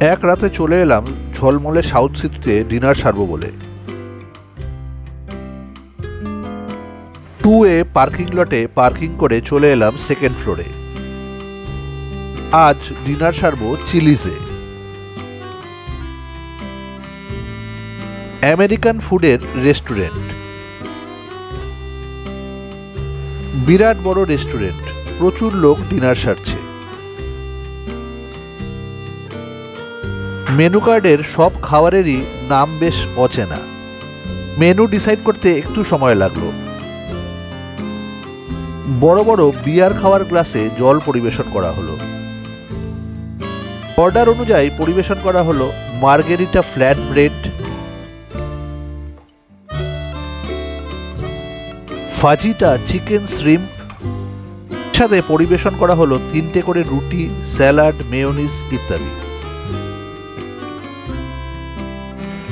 এক রাতে চলে এলাম ঝলমলে সাউথ সিটিতে ডিনার সারবো বলে। 2A পার্কিং লটে পার্কিং করে চলে এলাম সেকেন্ড ফ্লোরে। আজ ডিনার সারবো চিলিজে। আমেরিকান ফুডের রেস্টুরেন্ট, বিরাট বড় রেস্টুরেন্ট, প্রচুর লোক ডিনার সারছে। মেনু কার্ডের সব খাবারেরই নাম বেশ অচেনা। মেনু ডিসাইড করতে একটু সময় লাগলো। বড় বড় বিয়ার খাওয়ার গ্লাসে জল পরিবেশন করা হলো। অর্ডার অনুযায়ী পরিবেশন করা হলো margherita flat bread, fajita chicken shrimp, সাথে পরিবেশন করা হলো 3টে করে রুটি, স্যালাড, মেয়োনিজ ইত্যাদি।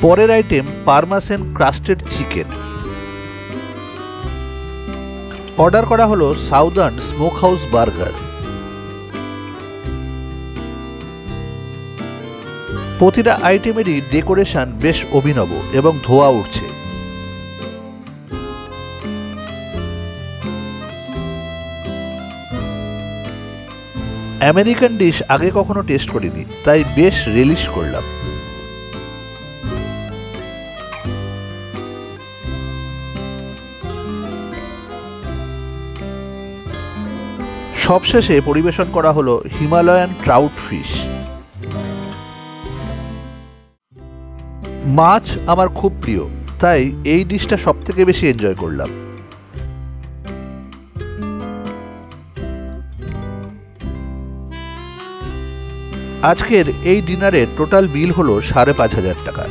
পরের আইটেম পারমাসেন ক্রাস্টেড চিকেন। অর্ডার করা হলো সাউদার্ন স্মোক হাউস বার্গার। প্রতিটা আইটেমেরই ডেকোরেশন বেশ অভিনব এবং ধোয়া উঠছে। আমেরিকান ডিশ আগে কখনো টেস্ট করিনি, তাই বেশ রিলিশ করলাম। সবশেষে পরিবেশন করা হলো হিমালয়ান ট্রাউট ফিশ। মাছ আমার খুব প্রিয়, তাই এই ডিশটা সবথেকে বেশি এনজয় করলাম। আজকের এই ডিনারের টোটাল বিল হলো 5,500 টাকা।